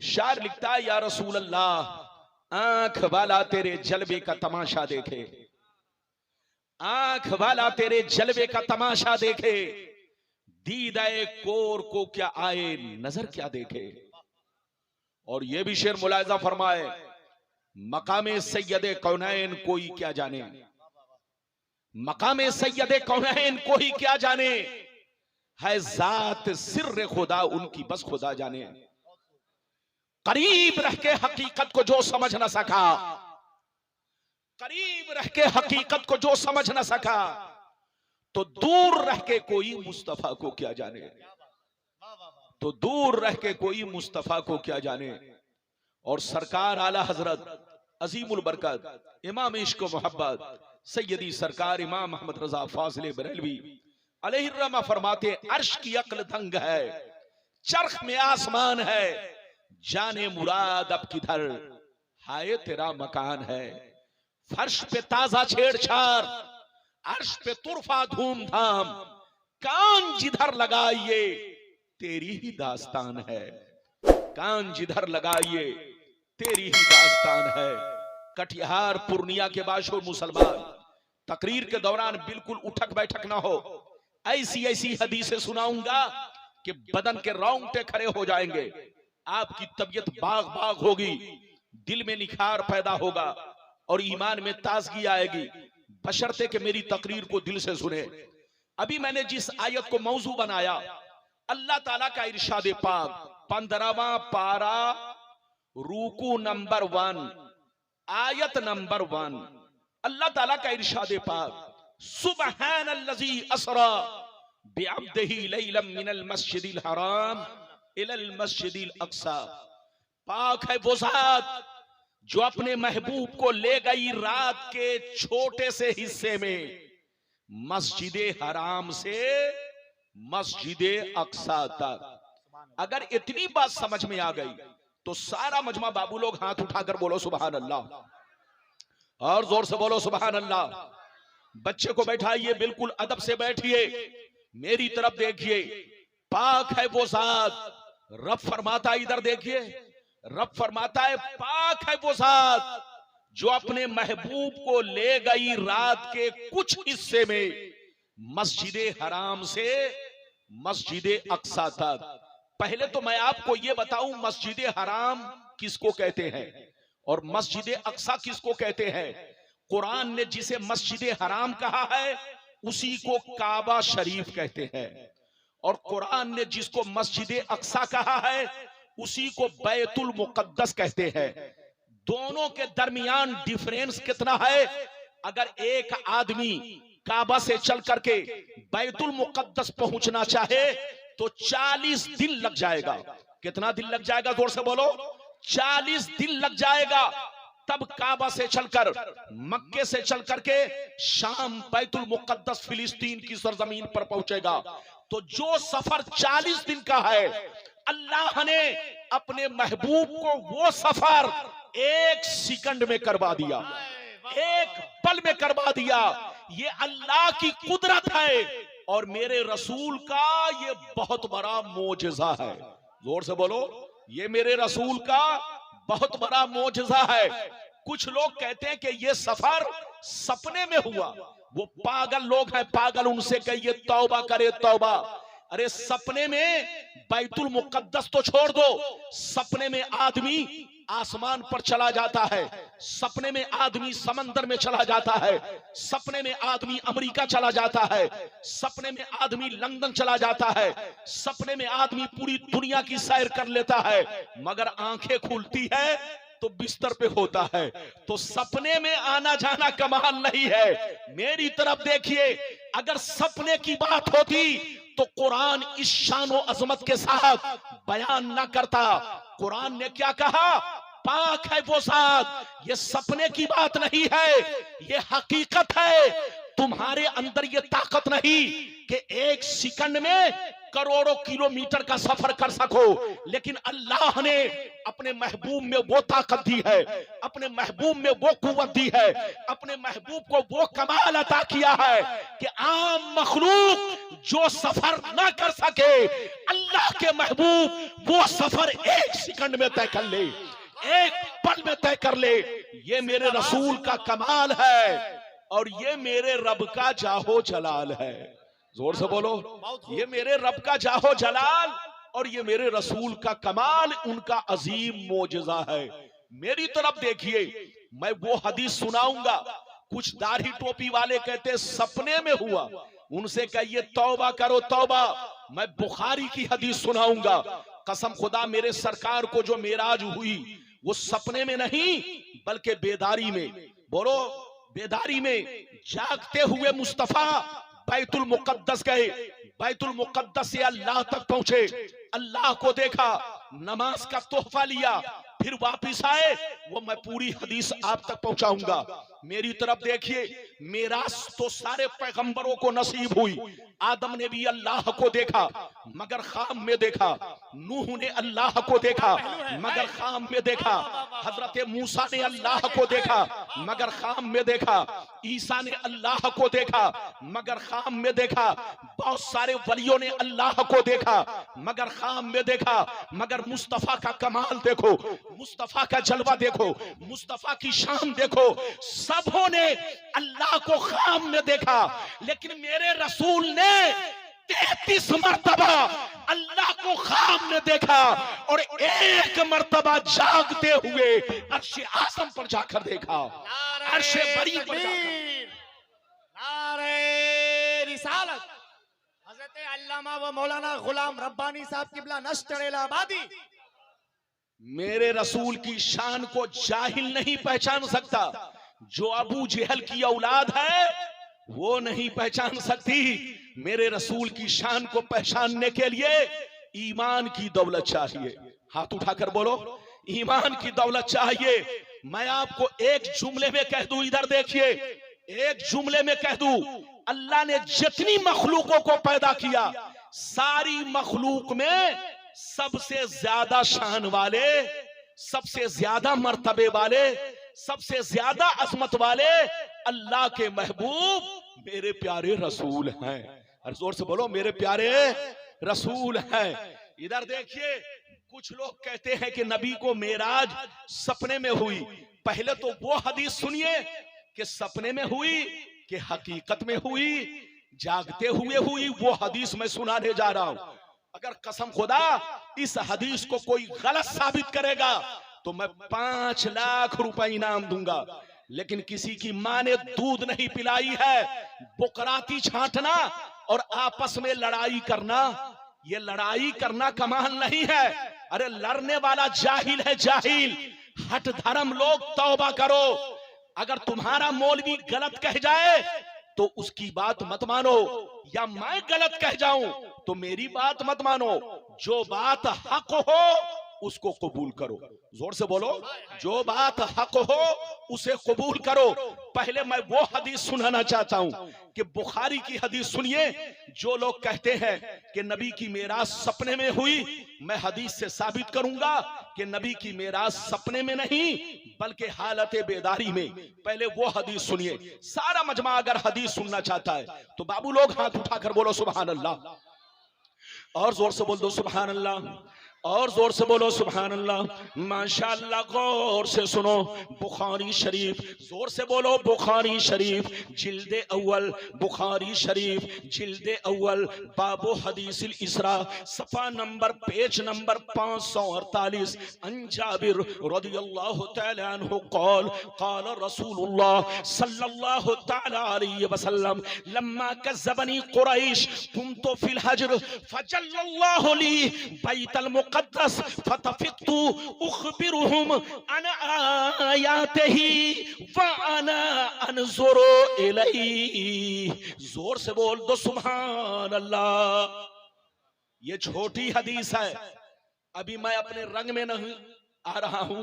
शायर लिखता है, या रसूल अल्लाह आंख वाला तेरे जलवे का तमाशा देखे, आंख वाला तेरे जलवे का तमाशा देखे, दीदाए कोर को क्या आए नजर क्या देखे। और यह भी शेर मुलायजा फरमाए, मकामे सैयदे कौनैन कोई क्या जाने, मकामे सैयदे कौनैन कोई क्या जाने, है जात सिर्र खुदा उनकी बस खुदा जाने। करीब रह के हकीकत को जो समझ ना सका, करीब रह के हकीकत को जो समझ ना सका, तो दूर रह के कोई मुस्तफा को क्या जाने, तो दूर रह के कोई मुस्तफा को क्या जाने। और सरकार आला हजरत अजीमुल बरकत इमाम इश्क व मोहब्बत सैयदी सरकार इमाम मोहम्मद रजा फाजिल बरेलवी अलैहिर्रहमा फरमाते, अर्श की अक्ल दंग है, चरख में आसमान है, जाने मुराद अब किधर हाय तेरा मकान है। फर्श पे ताजा छेड़छाड़, अर्श पे तुरफा धूमधाम, कान जिधर लगाइए तेरी ही दास्तान है, कान जिधर लगाइए तेरी ही दास्तान है। कटिहार पूर्णिया के बाशो मुसलमान, तकरीर के दौरान बिल्कुल उठक बैठक ना हो, ऐसी ऐसी हदीसें सुनाऊंगा कि बदन के रोंगटे खड़े हो जाएंगे, आपकी तबीयत बाग बाग होगी, दिल में निखार पैदा होगा और ईमान में ताजगी आएगी, बशर्ते कि मेरी तकरीर को दिल से सुने। अभी मैंने जिस आयत को मौजू बनाया, अल्लाह ताला का इरशाद पाक 15वां पारा रूकू नंबर 1 आयत नंबर 1, अल्लाह ताला का इरशाद पाक, सुबहानल्लज़ी असरा बिअब्दिही लैलन मिनल मस्जिदिल हराम इलल मस्जिदिल अक्सा। पाक है वो ज़ात जो अपने महबूब को ले गई रात के छोटे से हिस्से में, मस्जिद हराम से मस्जिद अक्सा तक। अगर इतनी बात समझ में आ गई तो सारा मजमा बाबू लोग हाथ उठाकर बोलो सुभान अल्लाह, और जोर से बोलो सुभान अल्लाह। बच्चे को बैठाइए, बिल्कुल अदब से बैठिए, मेरी तरफ देखिए। पाक है वो ज़ात, रब फरमाता है, इधर देखिए, रब फरमाता है पाक है वो ज़ात जो अपने महबूब को ले गई रात के कुछ हिस्से में, मस्जिद हराम से मस्जिद अक्सा तक। पहले तो मैं आपको यह बताऊं, मस्जिद हराम किसको कहते हैं और मस्जिद अक्सा किसको कहते हैं। कुरान ने जिसे मस्जिद हराम कहा है उसी को काबा शरीफ कहते हैं, और कुरान ने जिसको मस्जिद अक्सा कहा है उसी को बैतुल मुकद्दस कहते हैं। दोनों के दरमियान डिफरेंस कितना है? अगर एक आदमी काबा से चल करके बैतुल मुकद्दस पहुंचना चाहे तो 40 दिन लग जाएगा। कितना दिन लग जाएगा? जोर से बोलो। 40 दिन लग जाएगा। तब काबा से चलकर, मक्के से चल करके शाम बैतुल मुकद्दस फिलिस्तीन की सरजमीन पर पहुंचेगा। तो जो सफर 40 दिन का है, अल्लाह ने अपने महबूब को वो सफर 1 सेकंड में करवा दिया, 1 पल में करवा दिया। ये अल्लाह की कुदरत है और मेरे रसूल का ये बहुत बड़ा मोजज़ा है। जोर से बोलो, ये मेरे रसूल का बहुत बड़ा मोजज़ा है। कुछ लोग कहते हैं कि ये सफर सपने में हुआ। वो पागल लोग हैं, पागल उनसे कहिए तौबा करे तौबा। अरे सपने में बैतुल मुकद्दस तो छोड़ दो, सपने में आदमी आसमान पर चला जाता है, सपने में आदमी समंदर में चला जाता है, सपने में आदमी अमेरिका चला जाता है, सपने में आदमी लंदन चला जाता है, सपने में आदमी पूरी दुनिया की सैर कर लेता है, मगर आंखें खुलती है तो बिस्तर पे होता है। तो सपने में आना जाना कमाल नहीं है। मेरी तरफ देखिए, अगर सपने की बात होती तो कुरान इस शान और अजमत के साथ बयान ना करता। कुरान ने क्या कहा? पाक है वो ज़ात। ये सपने की बात नहीं है, ये हकीकत है। तुम्हारे अंदर ये ताकत नहीं कि 1 सेकंड में करोड़ों किलोमीटर का सफर कर सको, लेकिन अल्लाह ने अपने महबूब में वो ताकत दी है, अपने महबूब में वो कुव्वत दी है, अपने महबूब को वो कमाल अता किया है कि आम मखलूक जो सफर ना कर सके, अल्लाह के महबूब वो सफर 1 सेकंड में तय कर ले, 1 पल में तय कर ले। ये मेरे रसूल का कमाल है और ये मेरे रब का जाहो जलाल है। जोर से बोलो, ये मेरे रब का जाहो जलाल और ये मेरे रसूल का कमाल, उनका अजीम मोजज़ा है। मेरी तरफ देखिए, मैं वो हदीस सुनाऊंगा। कुछ दाढ़ी टोपी वाले कहते सपने में हुआ, उनसे कहिए तौबा करो तौबा। मैं बुखारी की हदीस सुनाऊंगा। कसम खुदा, मेरे सरकार को जो मेराज हुई वो सपने में नहीं बल्कि बेदारी में। बोलो, बेदारी में जागते हुए मुस्तफा बैतुल मुकद्दस गए, बैतुल मुकद्दस से अल्लाह तक पहुंचे, अल्लाह को देखा, नमाज का तोहफा लिया, फिर वापिस आए। वो मैं पूरी हदीस आप तक पहुंचाऊंगा। मेरी तरफ देखिए, मेराज तो सारे पैगंबरों को नसीब हुई। आदम ने भी अल्लाह को देखा मगर खाम में देखा, नूह ने अल्लाह को देखा मगर खाम में देखा, हजरत मूसा ने अल्लाह को देखा मगर खाम में देखा, ईसा ने अल्लाह को देखा मगर खाम में देखा, बहुत सारे वलियों ने अल्लाह को देखा मगर खाम में देखा। मगर मुस्तफा का कमाल देखो, मुस्तफा का जलवा देखो, मुस्तफा की शान देखो। सबों ने अल्लाह को खाम में देखा, लेकिन मेरे रसूल ने 33 मर्तबा अल्लाह को खाम में देखा और 1 मर्तबा जागते हुए अर्श आज़म पर जाकर देखा, अर्श बरी पर जाकर। नारे रिसालत हजरत अल्लामा व मौलाना गुलाम रब्बानी साहब किबला नश्तरेलाबादी। मेरे रसूल की शान को जाहिल नहीं पहचान सकता, जो अबू जहल की औलाद है वो नहीं पहचान सकती। मेरे रसूल की शान को पहचानने के लिए ईमान की दौलत चाहिए। हाथ उठाकर बोलो, ईमान की दौलत चाहिए। मैं आपको एक जुमले में कह दूं, इधर देखिए, एक जुमले में कह दूं, अल्लाह ने जितनी मखलूकों को पैदा किया, सारी मखलूक में सबसे ज्यादा शान वाले, सबसे ज्यादा मर्तबे वाले, सबसे ज्यादा अजमत वाले अल्लाह के महबूब मेरे प्यारे रसूल हैं। और जोर से बोलो, मेरे प्यारे रसूल हैं। इधर देखिए, कुछ लोग कहते हैं कि नबी को मेराज सपने में हुई। पहले तो वो हदीस सुनिए कि सपने में हुई कि हकीकत में हुई, जागते हुए हुई। वो हदीस मैं सुनाने जा रहा हूं। अगर कसम खुदा इस हदीस को कोई गलत साबित करेगा तो मैं 5 लाख रुपए इनाम दूंगा। लेकिन किसी की मां ने दूध नहीं पिलाई है, बुकराती छांटना और आपस में लड़ाई करना, ये लड़ाई करना कमाल नहीं है। अरे लड़ने वाला जाहिल है, जाहिल। हट धर्म लोग तौबा करो। अगर तुम्हारा मौलवी गलत कह जाए तो उसकी बात मत मानो, या मैं गलत कह जाऊं तो मेरी बात मत मानो। जो बात हक हो उसको कबूल करो। जोर से बोलो, जो बात हक हो उसे कबूल करो। पहले मैं वो हदीस सुनाना चाहता हूं कि बुखारी की हदीस सुनिए। जो लोग कहते हैं कि नबी की मेराज सपने में हुई, मैं हदीस से साबित करूंगा कि नबी की मेराज सपने में नहीं बल्कि हालत बेदारी में। पहले वो हदीस सुनिए। सारा मजमा अगर हदीस सुनना चाहता है तो बाबू लोग हाथ उठाकर बोलो सुभान अल्लाह, और जोर से बोल दो सुभान अल्लाह, और जोर से बोलो सुभान अल्लाह। माशाअल्लाह, गौर से सुनो। बुखारी शरीफ, जोर से बोलो बुखारी शरीफ, जिल्दे अव्वल, बुखारी शरीफ जिल्दे अव्वल, बाबो हदीसिल इसरा, सफा नंबर, पेज नंबर 548। अन जाबिर रदियल्लाहु तआला अन्हु क़ाल क़ाल रसूलुल्लाह सल्लल्लाहु तआला अलैहि वसल्लम लम्मा कज़्ज़बनी कुरैश कुन्तु फिल हज्र फजल्लल्लाहु ली बैतल मुक़द्दस फतफ़िक़्तु उख़बिरुहुम अन आयातिही व अना अनज़ुरु इलैहि। जोर से बोल दो सुभान अल्लाह। ये छोटी हदीस है, अभी मैं अपने रंग में नहीं आ रहा हूं।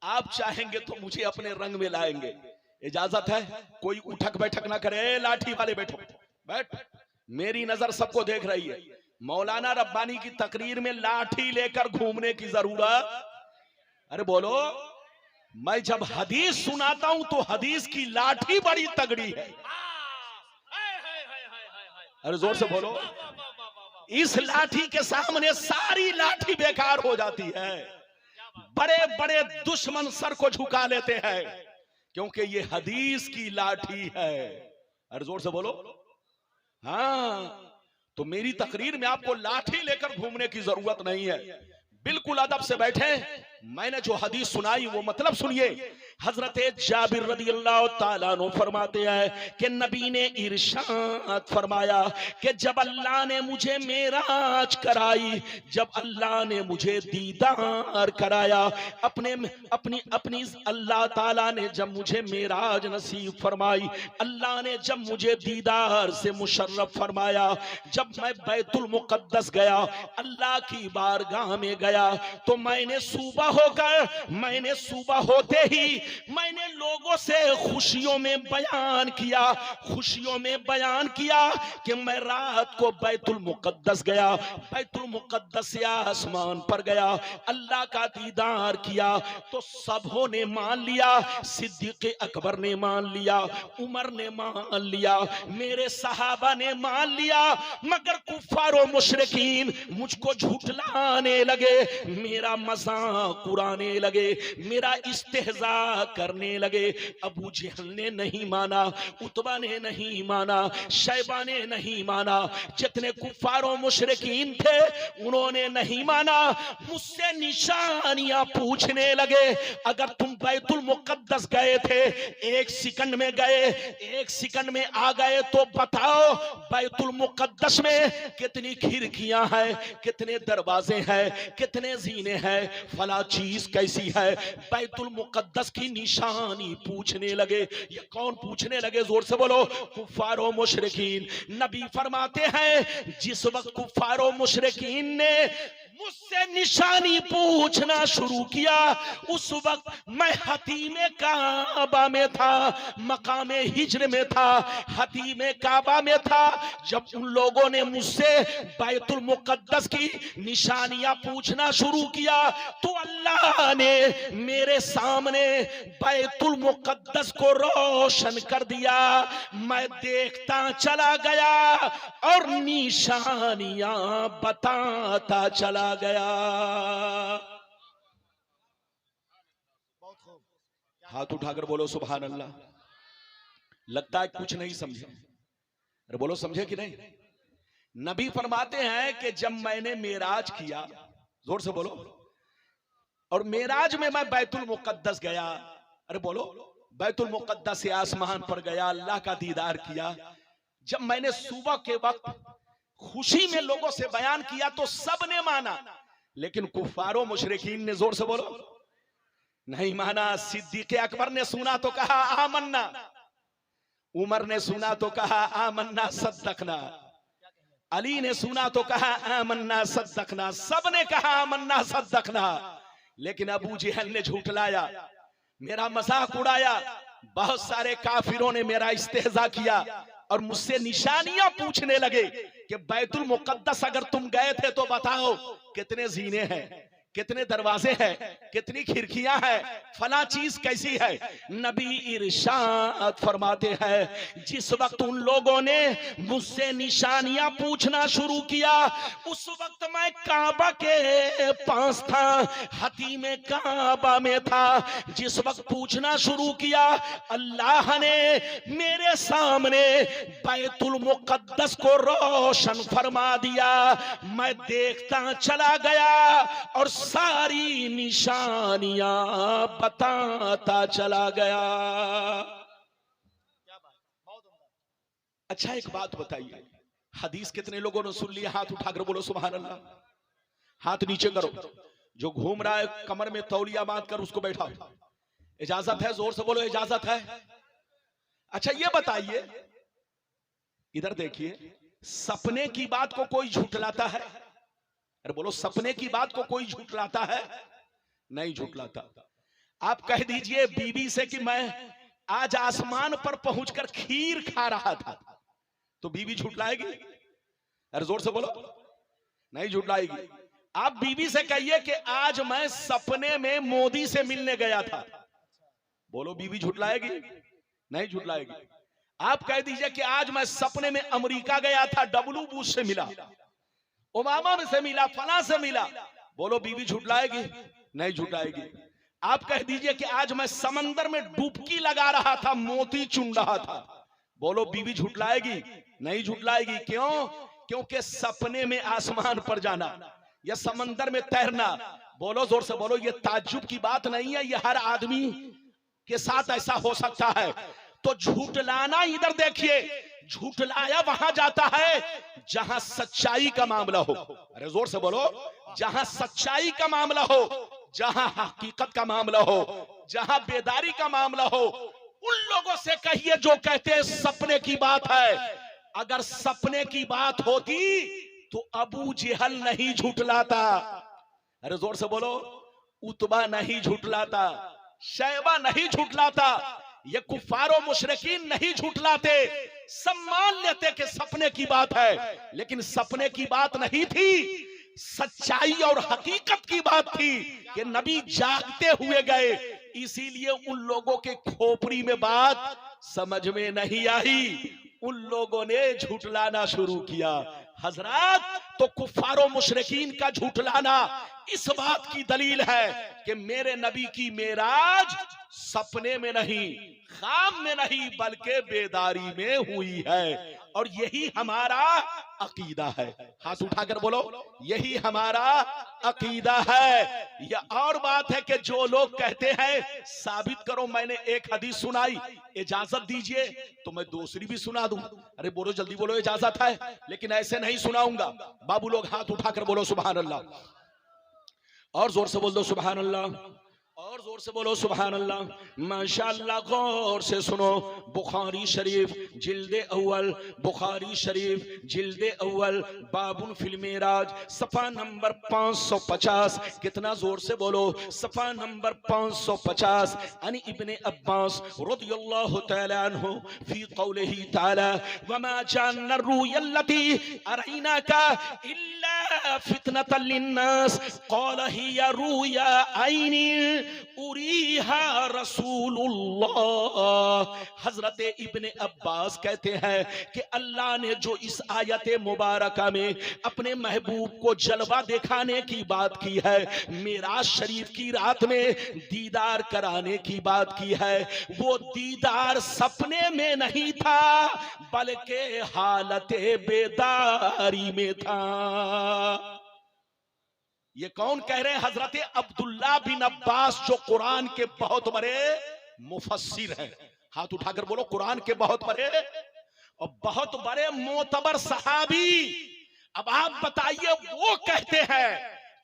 आप चाहेंगे तो मुझे अपने रंग में लाएंगे। इजाजत है, कोई उठक बैठक ना करे। लाठी वाले बैठो, बैठ। मेरी नजर सबको देख रही है। मौलाना रब्बानी की तकरीर में लाठी लेकर घूमने की जरूरत अरे बोलो, मैं जब हदीस सुनाता हूं तो हदीस की लाठी बड़ी तगड़ी है। अरे जोर से बोलो, इस लाठी के सामने सारी लाठी बेकार हो जाती है। बड़े बड़े दुश्मन सर को झुका लेते हैं क्योंकि ये हदीस की लाठी है। अरे जोर से बोलो। हाँ, तो मेरी तकरीर में आपको लाठी लेकर घूमने की जरूरत नहीं है, बिल्कुल अदब से बैठे। मैंने जो हदीस सुनाई वो मतलब सुनिए। हजरत जाबिर रदियल्लाहु ताला अन्हु फरमाते हैं कि नबी ने इरशाद फरमाया कि जब अल्लाह ने मुझे मेराज कराई, जब अल्लाह ने मुझे दीदार कराया, अपनी अल्लाह ताला ने जब मुझे मेराज नसीब फरमाई, अल्लाह ने जब मुझे दीदार से मुशर्रफ फरमाया, जब मैं बैतुल मुकद्दस गया, अल्लाह की बारगाह में गया, तो मैंने सुबह होते ही मैंने लोगों से खुशियों में बयान किया कि मैं रात को बैतुल मुकद्दस गया, बैतुल मुकद्दस से आसमान पर गया, अल्लाह का दीदार किया। तो सबों ने मान लिया, सिद्दीक़ अकबर ने मान लिया, उमर ने मान लिया, मेरे सहाबा ने मान लिया, मगर कुफ्फार और मुशरिकीन मुझको झुठलाने लगे, मेरा मजाक उड़ाने लगे, मेरा इस्तेहजा करने लगे। अबू जहल ने नहीं माना, उतबा ने नहीं माना, शैबा ने नहीं माना, जितने कुफ्फारों मुशरिकीन थे उन्होंने नहीं माना। मुझसे निशानियां पूछने लगे, अगर तुम बैतुल मुकद्दस गए थे, एक सेकंड में गए, एक सेकंड में आ गए, तो बताओ बैतुल मुकद्दस में कितनी खिड़कियां हैं, कितने दरवाजे हैं, कितने जीने हैं, फला चीज कैसी है। बैतुल मुकद्दस की निशानी पूछने लगे। ये कौन पूछने लगे? जोर से बोलो, कुफ्फारो मुशरिकीन। नबी फरमाते हैं जिस वक्त कुफ्फारो मुशरिकीन ने मुझसे निशानी पूछना शुरू किया, उस वक्त मैं हतीमे काबा में था, मकामे हिज्र में था, हतीमे काबा में था। जब उन लोगों ने मुझसे बैतुल मुकद्दस की निशानियां पूछना शुरू किया, तो अल्लाह ने मेरे सामने बैतुल मुकद्दस को रोशन कर दिया। मैं देखता चला गया और निशानियां बताता चला गया। हाथ उठाकर बोलो सुभान अल्लाह। लगता है कुछ नहीं समझे। अरे बोलो समझे कि नहीं? नबी फरमाते हैं कि जब मैंने मेराज किया, जोर से बोलो, और मेराज में मैं बैतुल मुकद्दस गया। अरे बोलो, बैतुल मुकद्दस से आसमान पर गया, अल्लाह का दीदार किया। जब मैंने सुबह के वक्त खुशी में लोगों से बयान किया तो सब ने माना, लेकिन कुफ्फारो मुशरिकीन ने, जोर से बोलो, नहीं माना। सिद्दीक़ अकबर ने सुना तो कहा आमन्ना, उमर ने सुना तो कहा आमन्ना सद्दकना, अली ने सुना तो कहा आमन्ना सद्दकना, सब ने कहा आमन्ना सद्दकना। लेकिन अबू जहल ने झूठलाया, मेरा मजाक उड़ाया, बहुत सारे काफिरों ने मेरा इस्तेहजा किया और मुझसे निशानियां पूछने लगे कि बैतुल मुकद्दस अगर तुम गए थे तो बताओ कितने जीने हैं, कितने दरवाजे हैं, कितनी खिड़कियां हैं, फला चीज कैसी है। नबी इरशाद फरमाते हैं जिस वक्त उन लोगों ने मुझसे निशानियां पूछना शुरू किया, उस वक्त मैं काबा के पास था, हतीमे काबा में था। जिस वक्त पूछना शुरू किया, अल्लाह ने मेरे सामने बैतुल मुकद्दस को रोशन फरमा दिया। मैं देखता चला गया और सारी निशानियां बताता चला गया। अच्छा एक बात बताइए, हदीस कितने लोगों ने सुन लिया? हाथ उठाकर बोलो सुभान अल्लाह। हाथ नीचे करो। जो घूम रहा है कमर में तौलिया बांध कर उसको बैठाओ। इजाजत है? जोर से बोलो इजाजत है। अच्छा ये बताइए, इधर देखिए, सपने की बात को कोई झुठलाता है? अरे बोलो, सपने की बात को कोई झुठलाता है? नहीं झुठलाता। आप कह दीजिए बीवी से कि मैं आज आसमान पर पहुंचकर खीर खा रहा था, तो बीवी झुठलाएगी? अरे जोर से बोलो, नहीं झुठलाएगी। आप बीवी से कहिए कि आज मैं सपने में मोदी से मिलने गया था, बोलो बीवी झुटलाएगी? नहीं झुटलाएगी। आप कह दीजिए कि आज मैं सपने में अमेरिका गया था, डब्ल्यू बुश से मिला, ओबामा से मिला, फला से मिला, बोलो बीवी झुटलाएगी? नहीं झुटलाएगी। आप कह दीजिए कि आज मैं समंदर में डुबकी लगा रहा था, मोती चुन रहा था, बोलो बीवी झुटलाएगी? नहीं झुटलाएगी। क्यों? क्योंकि सपने में आसमान पर जाना या समंदर में तैरना, बोलो जोर से बोलो, ये ताज्जुब की बात नहीं है, ये हर आदमी के साथ ऐसा हो सकता है। तो झूठलाना इधर देखिए, झूठलाया वहां जाता है जहां सच्चाई का मामला हो। अरे जोर से बोलो, जहां सच्चाई का मामला हो, जहां हकीकत का मामला हो, जहां बेदारी का मामला हो, उन लोगों से कहिए जो कहते हैं सपने की बात है। अगर सपने की बात होती तो अबू जेहल नहीं झूठलाता। अरे जोर से बोलो, उतबा नहीं झूठलाता, शैबा नहीं झूठलाता, ये कुफारो मुशरिकीन नहीं झूठलाते। सब मान लेते कि सपने की बात है, लेकिन सपने की बात नहीं थी, सच्चाई और हकीकत की बात थी कि नबी जागते हुए गए। इसीलिए उन लोगों के खोपड़ी में बात समझ में नहीं आई, उन लोगों ने झूठलाना शुरू किया। हजरात, तो कुफारो मुशरिकीन का झूठलाना इस बात की दलील है कि मेरे नबी की मेराज सपने में नहीं, ख्वाब में नहीं, बल्कि बेदारी में हुई है। और यही हमारा अकीदा है। हाथ उठाकर बोलो, यही हमारा अकीदा है। यह और बात है कि जो लोग कहते हैं साबित करो, मैंने एक हदीस सुनाई, इजाजत दीजिए तो मैं दूसरी भी सुना दूं। अरे बोलो जल्दी बोलो, इजाजत है, लेकिन ऐसे नहीं सुनाऊंगा। बाबू लोग हाथ उठाकर बोलो सुभान अल्लाह, और जोर से बोल दो सुभान अल्लाह, और जोर से बोलो सुभान अल्लाह। माशाअल्लाह, गौर से सुनो। बुखारी शरीफ जिल्दे अव्वल, बुखारी शरीफ जिल्दे अव्वल, बाबुन फिल मेराज, सफा नंबर 550। कितना जोर से बोलो, सफा नंबर 550। अनि इब्ने अब्बास रदियल्लाहु तआला अन्हु फी कौलिही तआला वमा जान्ना रुयल्लती अरैनाका इल्ला फितनतल लिन्नास क़ाल हिया रुया ऐनी उरीहा रसूलुल्लाह। हजरत इब्ने अब्बास कहते हैं कि अल्लाह ने जो इस आयत मुबारका में अपने महबूब को जलवा दिखाने की बात की है, मेराज शरीफ की रात में दीदार कराने की बात की है, वो दीदार सपने में नहीं था, बल्कि हालत बेदारी में था। ये कौन कह रहे हैं? हजरत अब्दुल्ला बिन अब्बास, जो कुरान के बहुत बड़े मुफस्सिर हैं। हाथ उठाकर बोलो, कुरान के बहुत बड़े और बहुत बड़े मोतबर सहाबी। अब आप बताइए, वो कहते हैं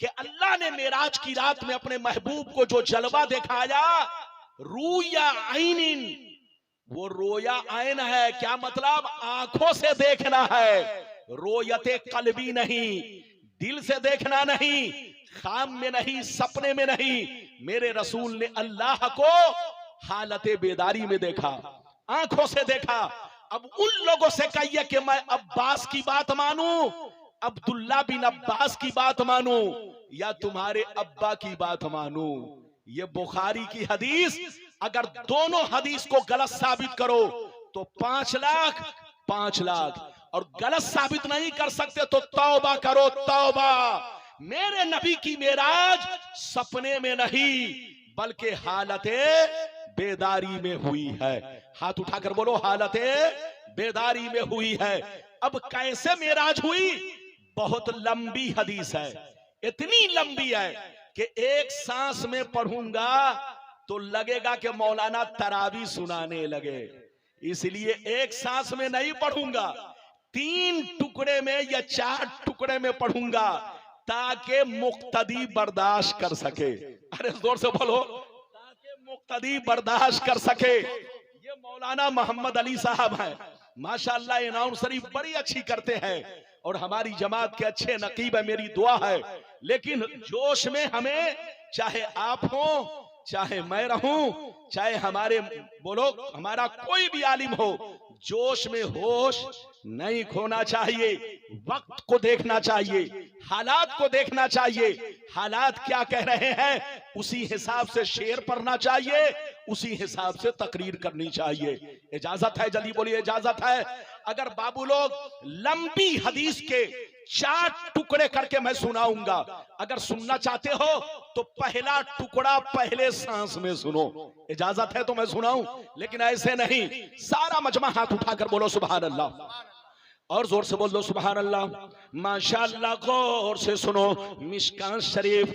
कि अल्लाह ने मेराज की रात में अपने महबूब को जो जलवा दिखाया, रूया आइनिन, वो रोया आइन है। क्या मतलब? आंखों से देखना है, रोयते कल्बी नहीं, दिल से देखना नहीं, ख्वाब में नहीं, सपने में नहीं। मेरे रसूल ने अल्लाह को हालत बेदारी में देखा, आंखों से देखा। अब उन लोगों से कहिए कि मैं अब्बास की बात मानूं, अब्दुल्ला बिन अब्बास की बात मानूं, या तुम्हारे अब्बा की बात मानूं। ये बुखारी की हदीस, अगर दोनों हदीस को गलत साबित करो तो 5 लाख 5 लाख, और गलत साबित नहीं कर सकते तो तौबा करो, तौबा। मेरे नबी की मेराज सपने में नहीं, बल्कि हालते बेदारी में हुई है। हाथ उठाकर बोलो, हालते बेदारी में हुई है। अब कैसे मेराज हुई? बहुत लंबी हदीस है, इतनी लंबी है कि एक सांस में पढ़ूंगा तो लगेगा कि मौलाना तरावी सुनाने लगे, इसलिए एक सांस में नहीं पढ़ूंगा, 3 टुकड़े में या 4 टुकड़े में पढ़ूंगा, ताकि मुक्तदी बर्दाश्त कर सके। अरे जोर से बोलो, ताकि मुक्तदी बर्दाश्त कर सके। ये मौलाना मोहम्मद अली साहब हैं, माशाअल्लाह, अनाउंस शरीफ बड़ी अच्छी करते हैं और हमारी जमात के अच्छे नकीब है, मेरी दुआ है। लेकिन जोश में हमें, चाहे आप हो, चाहे मैं रहूं, चाहे हमारे बोलो हमारा कोई भी आलिम हो, जोश में होश नहीं खोना चाहिए, वक्त को देखना चाहिए, हालात को देखना चाहिए। हालात क्या कह रहे हैं उसी हिसाब से शेर पढ़ना चाहिए, उसी हिसाब से तकरीर करनी चाहिए। इजाजत है? जल्दी बोलिए, इजाजत है? अगर बाबू लोग लंबी हदीस के 4 टुकड़े करके मैं सुनाऊंगा, अगर सुनना चाहते हो तो पहला टुकड़ा पहले सांस में सुनो। इजाजत है तो मैं सुनाऊं, लेकिन ऐसे नहीं। सारा मजमा हाथ उठाकर बोलो सुभान अल्लाह, और जोर से बोल दो सुभान अल्लाह। माशाअल्लाह, गौर से सुनो। मिशकात शरीफ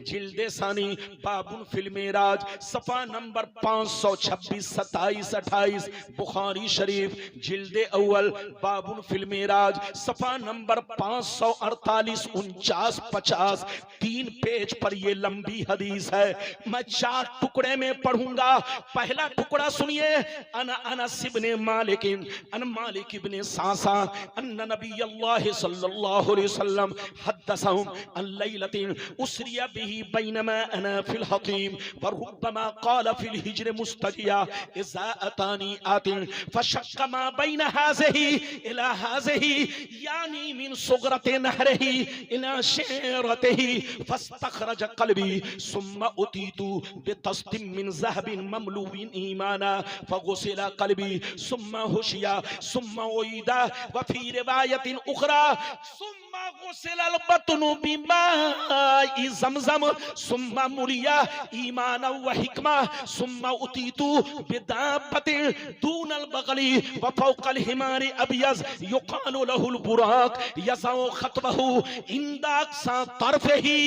जिल्दे सानी बाबुल फिल मेराज सफा नंबर 526, 27, 28। बुखारी शरीफ जिल्दे अव्वल बाबुल फिल मेराज सफा नंबर 548, 49, 50। 3 पेज पर ये लंबी हदीस है। मैं 4 टुकड़े में पढ़ूंगा। पहला टुकड़ा सुनिए। अनस इब्ने मालिक अन मालिक इब्ने सासा अन्न नबी अल्लाह सल्लल्लाहु अलैहि वसल्लम हद्दसहुम अन लैलतिन उसरिया बिही बैनमा अना फिल हतीम वरुब्बमा क़ाल फिल हिज्र मुस्तजिया इज़ा अतानी आतिन फशक्क मा बैन हाज़िही इला हाज़िही यानी मिन सुगरति नहरिही इला शेरतिही फस्तखरज क़ल्बी सुम्मा उतीतु बितस्तिम मिन ज़हबिन ममलूइन ईमाना फगुसिला क़ल्बी सुम्मा हुशिया सुम्मा उईदा व फी रिवायतिन उखरा सुम्मा गुसिलल बतनु बिमाई ज़मज़म सुम्मा मुलिया ईमान व हिकमा सुम्मा उतीतु बिदाबतिन दूनल बगली व फौकल हिमारी अबियज युकानु लहुल बुराक यज़उ खतबहु इंदाक सा तरफही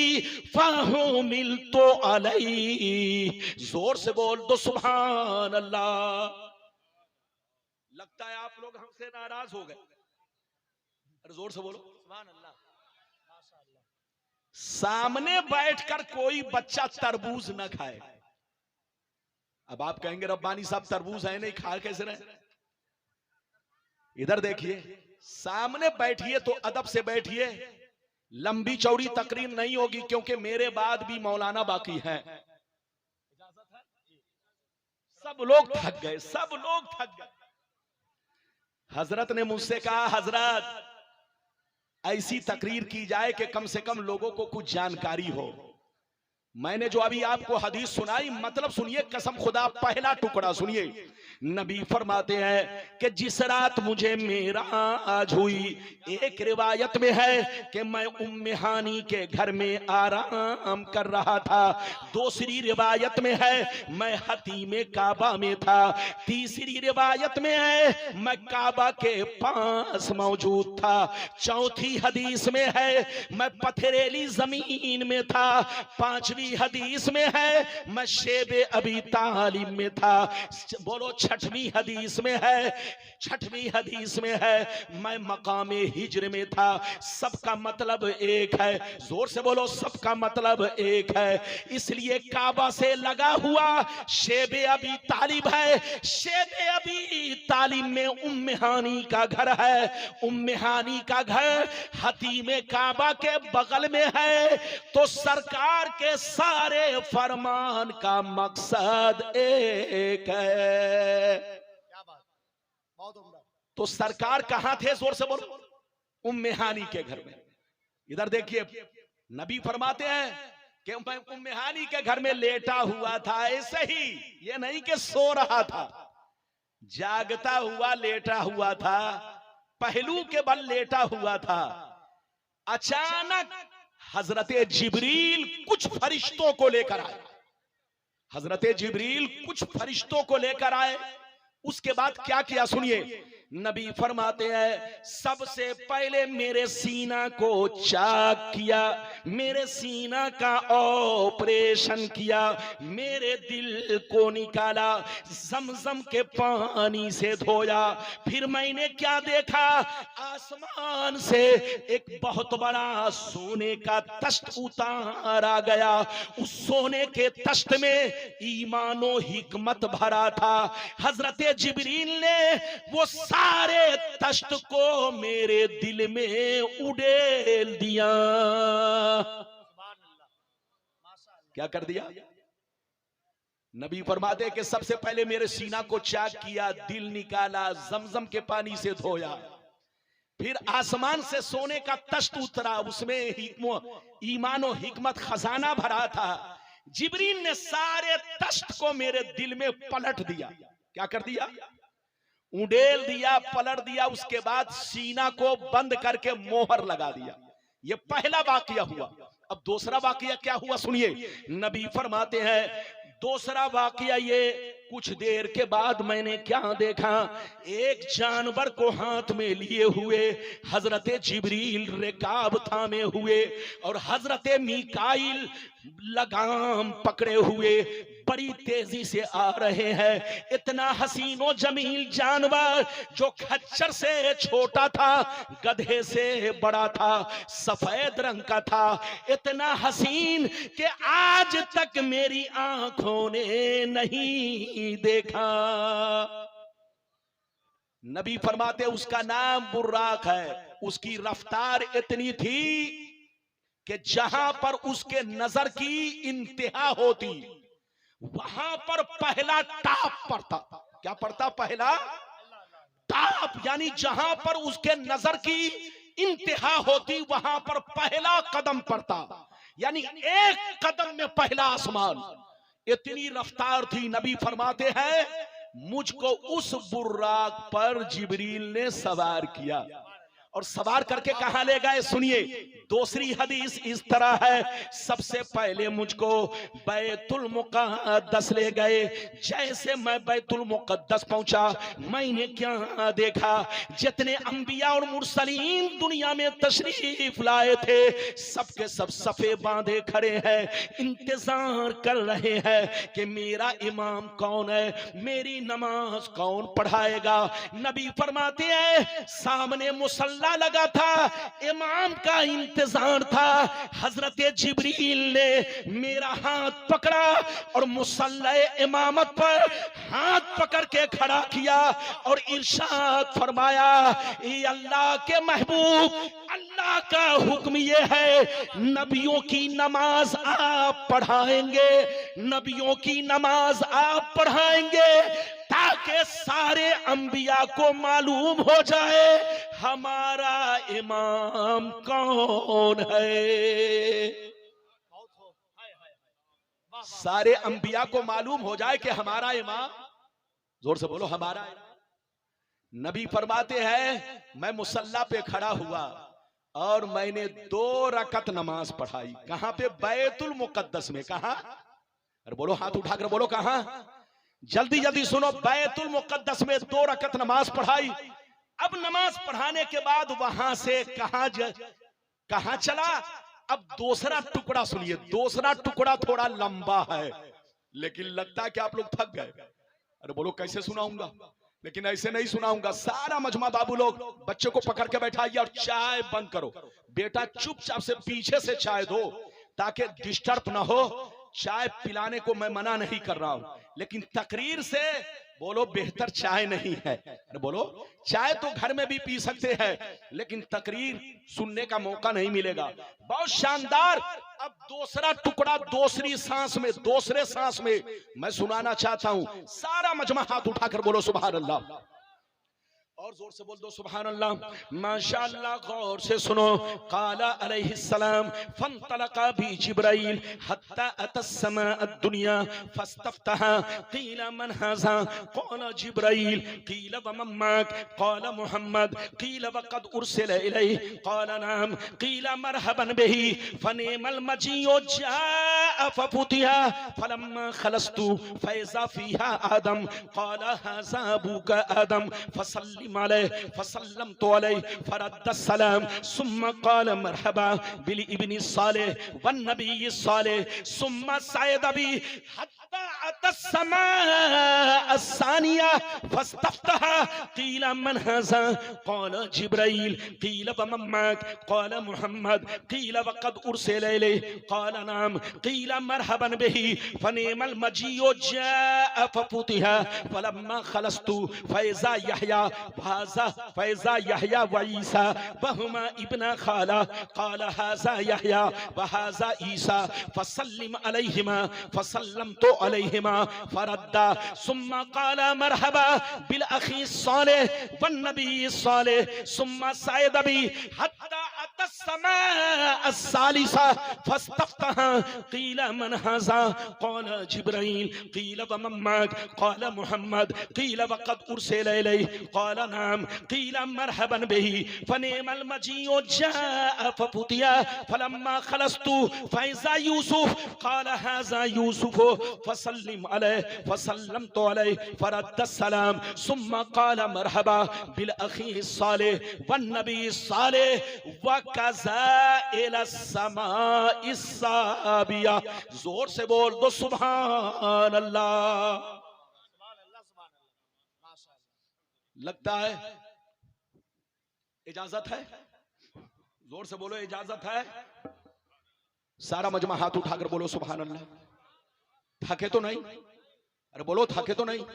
फाहु मिलतो अलई। जोर से बोल दो सुभान अल्लाह। लगता है आप लोग हमसे नाराज हो गए। अरे जोर से बोलो सुभान अल्लाह। माशाअल्लाह। सामने बैठकर कोई बच्चा तरबूज न खाए। अब आप कहेंगे रब्बानी साहब तरबूज है नहीं, खा कैसे रहे? इधर देखिए, सामने बैठिए तो अदब से बैठिए। लंबी चौड़ी तकरीर नहीं होगी क्योंकि मेरे बाद भी मौलाना बाकी हैं। सब लोग थक गए, सब लोग थक गए। हजरत ने मुझसे कहा, हजरत ऐसी तकरीर की जाए कि कम से कम लोगों को कुछ जानकारी हो। मैंने जो अभी आपको हदीस सुनाई, मतलब सुनिए कसम खुदा, पहला टुकड़ा सुनिए। नबी फरमाते हैं कि जिस रात मुझे मेराज हुई, एक रिवायत में है कि मैं उम्मे हानी के घर में आराम कर रहा था। दूसरी रिवायत में है मैं हतीमे काबा में था। तीसरी रिवायत में है मैं काबा के पास मौजूद था। चौथी हदीस में है मैं पथरेली जमीन में था। पांचवी हदीस में है मैं शेबे अबी तालिब में था। बोलो छठवीं हदीस में है मैं मकामे हिज्र में था। सबका मतलब एक है। जोर से बोलो, सबका मतलब एक है। इसलिए काबा से लगा हुआ शेबे अबी तालिब है। शेबे अबी तालिब में उम्मे हानी का घर है। उम्मे हानी का घर हतीमे काबा के बगल में है। तो सरकार के सारे फरमान का मकसद एक है। क्या बात, बहुत उम्दा। तो सरकार कहां थे? जोर से बोलो, उम्मे हानी के घर में। इधर देखिए, नबी फरमाते हैं कि मैं उम्मे हानी के घर में लेटा हुआ था। ऐसे ही, ये नहीं कि सो रहा था, जागता हुआ लेटा हुआ था, पहलू के बल लेटा हुआ था। अचानक हजरते जिब्रील कुछ फरिश्तों को लेकर आए। हजरते जिब्रील कुछ फरिश्तों को लेकर आए। उसके बाद क्या किया सुनिए। नबी फरमाते हैं सबसे पहले मेरे सीना को चाक किया, मेरे सीना का ऑपरेशन किया, मेरे दिल को निकाला, ज़मज़म के पानी से धोया। फिर मैंने क्या देखा, आसमान से एक बहुत बड़ा सोने का तख्त उतारा गया। उस सोने के तख्त में ईमानो हिकमत भरा था। हजरत जिब्रील ने वो सारे तख्त को मेरे दिल में उड़ेल दिया। क्या कर दिया? नबी फरमाते कि सबसे पहले मेरे सीना को चाक किया, दिल निकाला, जमजम के पानी से धोया, फिर आसमान से सोने का तश्त उतरा, उसमें ईमान और हिकमत खजाना भरा था। जिब्रील ने सारे तश्त को मेरे दिल में पलट दिया। क्या कर दिया? उड़ेल दिया, पलट दिया। उसके बाद सीना को बंद करके मोहर लगा दिया। ये पहला वाकया हुआ। अब दूसरा वाकया क्या हुआ सुनिए। नबी फरमाते हैं दूसरा वाकया ये, कुछ देर के बाद मैंने क्या देखा, एक जानवर को हाथ में लिए हुए हजरत जिब्रील रिकाब थामे हुए और हजरत मीकाईल लगाम पकड़े हुए बड़ी तेजी से आ रहे हैं। इतना हसीनो जमील जानवर जो खच्चर से छोटा था, गधे से बड़ा था, सफेद रंग का था, इतना हसीन कि आज तक मेरी आंखों ने नहीं देखा। नबी फरमाते उसका नाम बुर्राक है। उसकी रफ्तार इतनी थी कि जहां पर उसके नजर की इंतहा होती वहां पर पहला टाप पड़ता। क्या पड़ता? पहला टाप, यानी जहां पर उसके नजर की इंतहा होती वहां पर पहला कदम पड़ता, यानी एक कदम में पहला आसमान। इतनी रफ्तार थी। नबी फरमाते हैं मुझको उस बुर्राक पर जिब्रील ने सवार किया और सवार करके कहां ले गए सुनिए। दूसरी हदीस इस तरह है, सबसे पहले मुझको बैतुल मुक़द्दस ले गए। जैसे मैं बैतुल मुक़द्दस पहुंचा, मैंने क्या देखा, जितने अंबिया और मुरसलीन दुनिया में तशरीफ लाए थे सबके सब सफे बांधे खड़े हैं, इंतजार कर रहे हैं कि मेरा इमाम कौन है, मेरी नमाज कौन पढ़ाएगा। नबी फरमाते हैं सामने मुसल्ला लगा था, इमाम का इंतजार था। हजरत जिब्रील ने मेरा हाथ पकड़ा और मुसल्ला इमामत पर हाथ पकड़ के खड़ा किया और इरशाद फरमाया, ये अल्लाह के महबूब, अल्लाह का हुक्म ये है नबियों की नमाज आप पढ़ाएंगे, नबियों की नमाज आप पढ़ाएंगे ताकि सारे अंबिया को मालूम हो जाए हमारा इमाम कौन है। सारे अंबिया को मालूम हो जाए कि हमारा इमाम, जोर से बोलो, हमारा इमाम। नबी फरमाते हैं मैं मुसल्ला पे खड़ा हुआ और मैंने 2 रकत नमाज पढ़ाई। कहां पे? बैतुल मुक़द्दस में। कहां? अरे बोलो, हाथ उठाकर बोलो कहां। जल्दी जल्दी सुनो। बैतुल मुक़द्दस में 2 रकत नमाज पढ़ाई। अब नमाज पढ़ाने के बाद वहां से कहां चला। अब दूसरा टुकड़ा सुनिए। दूसरा टुकड़ा थोड़ा लंबा है, लेकिन लगता है कि आप लोग थक गए। अरे बोलो कैसे सुनाऊंगा, लेकिन ऐसे नहीं सुनाऊंगा। सारा मजमा बाबू लोग बच्चे को पकड़ के बैठाइए और चाय बंद करो। बेटा चुपचाप से पीछे से चाय दो ताकि डिस्टर्ब ना हो। चाय पिलाने को मैं मना नहीं कर रहा हूं, लेकिन तकरीर से बोलो बेहतर चाय नहीं है। बोलो चाय तो घर में भी पी सकते हैं, लेकिन तकरीर सुनने का मौका नहीं मिलेगा। बहुत शानदार। अब दूसरा टुकड़ा दूसरी सांस में, दूसरे सांस में मैं सुनाना चाहता हूं। सारा मजमा हाथ उठाकर बोलो सुभान अल्लाह, और जोर से बोल दो सुभान अल्लाह। माशाअल्लाह, गौर से सुनो। काला अलैहिस्सलाम फंतलका बी जिब्राइल हत्ता अतस्समा अद्दुनिया फस्तफ्तहा क़ीला मन हाज़ा क़ाला जिब्राइल क़ीला व मन माक क़ाला मुहम्मद क़ीला व क़द उरसिला इलैहि क़ाला नाम क़ीला मरहबन बिही फनिअमल मजीउ जाअ फफुतिहा फलम्मा खलस्तु फइज़ा फ़ीहा आदम क़ाला हाज़ा अबूका आदम फसल्लिम फसल्लम तो अलैहि फरद्द सलाम सुम्मा क़ाल मरहबा बिल इब्न सालेह वन नबी सालेह सुम्मा सयद बी हत्ता अतस्समा अस्सानिया फस्तफ्तहा क़ीला मन हाज़ा क़ाल जिब्राइल क़ीला व मन माक क़ाल मुहम्मद क़ीला व क़द उरसिला इलैहि क़ाल नाम क़ीला मरहबन बिही फनिअमल मजीउ जाअ फफुतिहा फलम्मा खलस्तु फइज़ा यहया फैज़ा यहया व ईसा वहुमा इब्ना खाला क़ाल हाज़ा यहया व हाज़ा ईसा फसल्लिम अलैहिमा फसल्लम तो अलैहि बिहिमा फरद्दा सुम्मा क़ाला मरहबा बिल अखी सालिह वन नबी सालिह सुम्मा सायद बी हत्ता अता समा अस्सालिसा फस्तफ्तहा क़ीला मन हाज़ा क़ाला जिब्राईल क़ीला व मन मअक क़ाला मुहम्मद क़ीला व क़द उरसिला इलैहि क़ाला नाम क़ीला मरहबन बिही फनिअमल मजीउ जाअ फफुतिया फलम्मा खलस्तु फइज़ा यूसुफ क़ाला हाज़ा यूसुफ फसल्लिम अलैहि फसल्लमतु अलैहि फरद्दा सलाम सुम्मा क़ाला मरहबा बिल अखी सालिह वन नबी सालिह व कज़ा इला समाइ साबिया। जोर से बोल दो सुभान अल्लाह। लगता है इजाजत है? जोर से बोलो इजाजत है। सारा मजमा हाथ उठाकर बोलो सुभान अल्लाह। थके तो नहीं? अरे बोलो थके तो नहीं?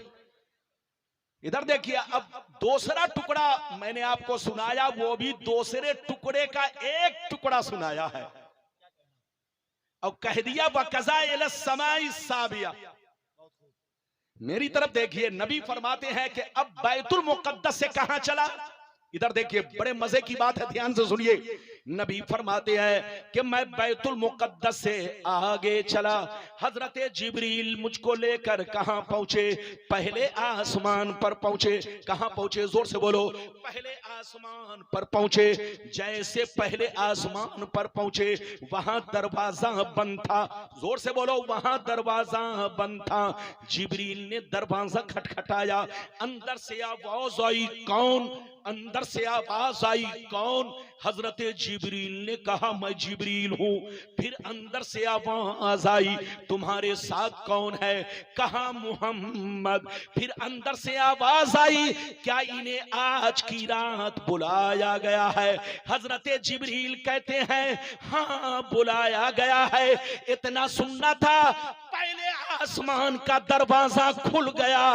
इधर देखिए, अब दूसरा टुकड़ा मैंने आपको सुनाया, वो भी दूसरे टुकड़े का एक टुकड़ा सुनाया है और कह दिया वकज़ा इला समाइ साबिया। मेरी तरफ देखिए, नबी फरमाते हैं कि अब बैतुल मुक़द्दस से कहां चला। इधर देखिए, बड़े मजे की बात है, ध्यान से सुनिए। नबी फरमाते हैं कि मैं बैतुल मुक़द्दस से आगे चला। हजरत जिब्रील मुझको लेकर कहां पहुंचे? पहले आसमान पर पहुंचे। कहां पहुंचे? जोर से बोलो। पहले आसमान पर पहुंचे। जैसे पहले आसमान पर पहुंचे, वहां दरवाजा बंद था। जोर से बोलो, वहां दरवाजा बंद था। जिब्रील ने दरवाजा खटखटाया। अंदर से आवाज आई, कौन? अंदर से आवाज आई, कौन? हजरत जिब्रील ने कहा, मैं जिब्रील हूं। फिर अंदर से आवाज आई, तुम्हारे साथ कौन है? कहा, मुहम्मद। फिर अंदर से आवाज आई, क्या इन्हें आज की रात बुलाया गया है? हजरत जिब्रील कहते हैं, हाँ बुलाया गया है। इतना सुनना था, पहले आसमान का दरवाजा खुल गया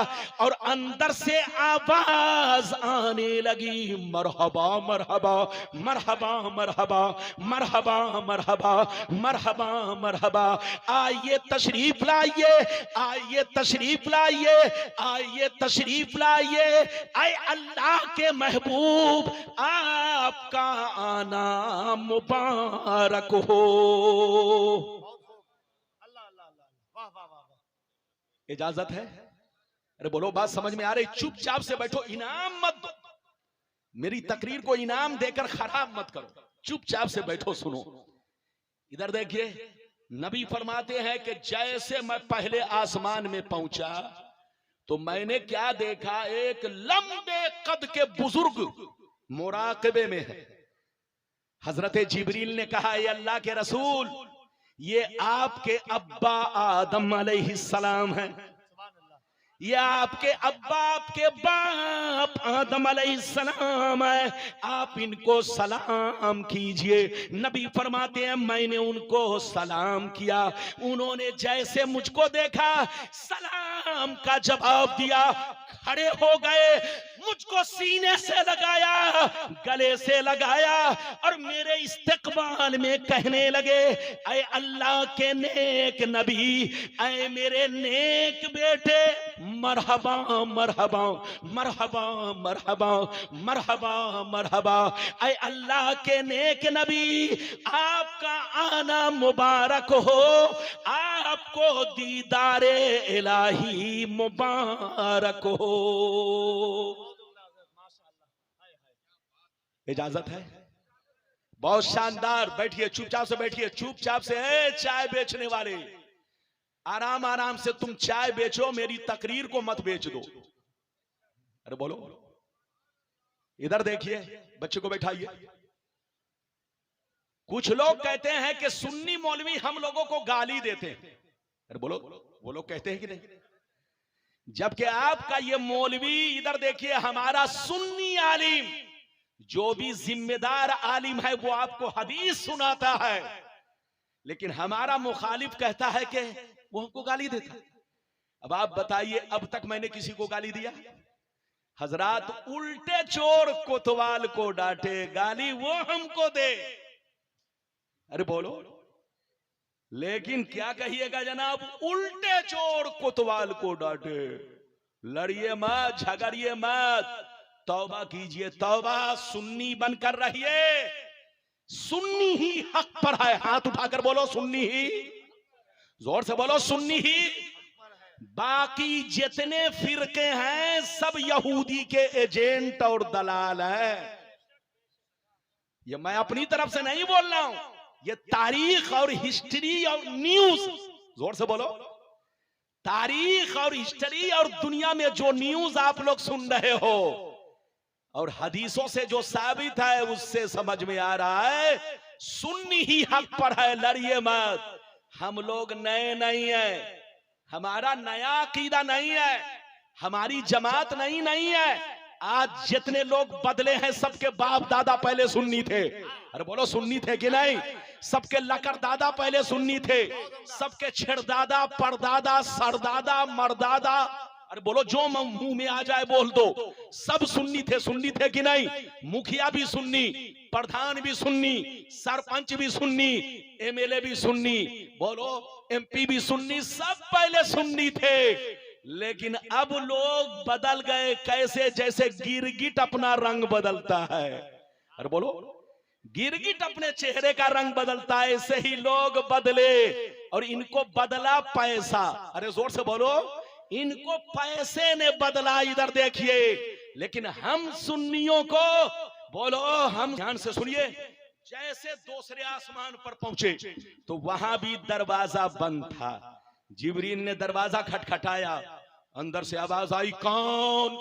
और अंदर से आवाज आने लगी, मरहबा मरहबा मरहबा मरहबा मरहबा मरहबा मरहबा मरहबा। आइए तशरीफ लाइए, आइए तशरीफ लाइए, आइए तशरीफ लाइए। आए अल्लाह के महबूब, आपका आना मुबारक हो। इजाजत है? अरे बोलो, बात समझ में आ रही? चुपचाप से बैठो, इनाम मत दो। मेरी तकरीर को इनाम देकर खराब मत करो, चुपचाप से बैठो, सुनो। इधर देखिए, नबी फरमाते हैं कि जैसे मैं पहले आसमान में पहुंचा तो मैंने क्या देखा? एक लंबे कद के बुजुर्ग मुराकबे में है। हजरत जिब्रील ने कहा, ये अल्लाह के रसूल, ये आपके अब्बा आदम अलैहिस्सलाम है। ये आपके अब्बा, आपके बाप आदम अलैहिस्सलाम है। आप इनको सलाम कीजिए। नबी फरमाते हैं, मैंने उनको सलाम किया। उन्होंने जैसे मुझको देखा, सलाम का जवाब दिया, खड़े हो गए, मुझको सीने से लगाया, गले से लगाया और मेरे इस्तकबाल में कहने लगे, ऐ अल्लाह के नेक नबी, ऐ मेरे नेक बेटे, मरहबा मरहबा मरहबा मरहबा मरहबा मरहबा। ऐ अल्लाह के नेक नबी, आपका आना मुबारक हो, आपको दीदारे इलाही मुबारक हो। इजाजत है? बहुत शानदार। बैठिए, चुपचाप से बैठिए, चुपचाप से। चाय बेचने वाले, आराम आराम से तुम चाय बेचो, मेरी तकरीर को मत बेच दो। अरे बोलो। इधर देखिए, बच्चे को बैठाइए। कुछ लोग कहते हैं कि सुन्नी मौलवी हम लोगों को गाली देते हैं। अरे बोलो, वो लोग कहते हैं कि नहीं? जबकि आपका ये मौलवी, इधर देखिए, हमारा सुन्नी आलिम, जो भी जिम्मेदार आलिम है, वो आपको हदीस सुनाता है, लेकिन हमारा मुखालिफ कहता है कि वो हमको गाली देता है। अब आप बताइए, अब तक मैंने किसी को गाली दिया? हजरात, उल्टे चोर कोतवाल को डांटे, गाली वो हमको दे। अरे बोलो। लेकिन क्या कहिएगा जनाब, उल्टे चोर कोतवाल को डांटे। लड़िए मत, झगड़िए मत, तौबा कीजिए, तौबा। सुन्नी बनकर रहिए, सुन्नी ही हक पर है। हाथ उठाकर बोलो सुन्नी ही, जोर से बोलो सुन्नी ही। बाकी जितने फिरके हैं सब यहूदी के एजेंट और दलाल हैं। ये मैं अपनी तरफ से नहीं बोल रहा हूं, ये तारीख और हिस्ट्री और न्यूज, जोर से बोलो, तारीख और हिस्ट्री और दुनिया में जो न्यूज आप लोग सुन रहे हो और हदीसों से जो साबित है उससे समझ में आ रहा है सुन्नी ही हक पर है। लड़िए मत। हम लोग नए नहीं है, हमारा नया अकीदा नहीं है, हमारी जमात नहीं है। आज जितने लोग बदले हैं सबके बाप दादा पहले सुन्नी थे। अरे बोलो सुन्नी थे कि नहीं? सबके लकर दादा पहले सुन्नी थे, सबके छेड़दादा, परदादा, सरदादा, मरदादा, अरे बोलो जो मुंह में आ जाए बोल दो, सब सुन्नी थे। सुन्नी थे कि नहीं? मुखिया भी सुन्नी, प्रधान भी सुन्नी, सरपंच भी सुन्नी, एमएलए भी सुन्नी, बोलो एमपी भी सुन्नी, सब पहले सुन्नी थे। लेकिन अब लोग बदल गए, कैसे? जैसे गिरगिट अपना रंग बदलता है। अरे बोलो, गिरगिट अपने चेहरे का रंग बदलता है, ऐसे ही लोग बदले और इनको बदला पैसा। अरे जोर से बोलो, इनको पैसे ने बदला। इधर देखिए। लेकिन हम सुन्नियों को बोलो, हम ध्यान से सुनिए, जैसे दूसरे आसमान पर पहुंचे तो वहां भी दरवाजा बंद था। जिब्रील ने दरवाजा खटखटाया, अंदर से आवाज आई, कौन?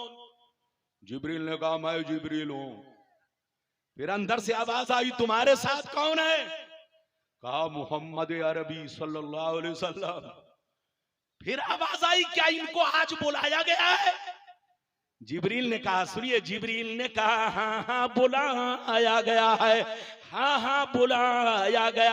जिब्रील ने कहा मैं जिब्रील हूं। फिर अंदर से आवाज आई, तुम्हारे साथ कौन है? कहा मोहम्मद अरबी सल्लल्लाहु अलैहि वसल्लम। फिर आवाज आई, क्या इनको आज बुलाया गया है? जिब्रील ने कहा, सुनिए, जिब्रील ने कहा हाँ हाँ बुलाया गया है, हाँ हाँ बुलाया गया।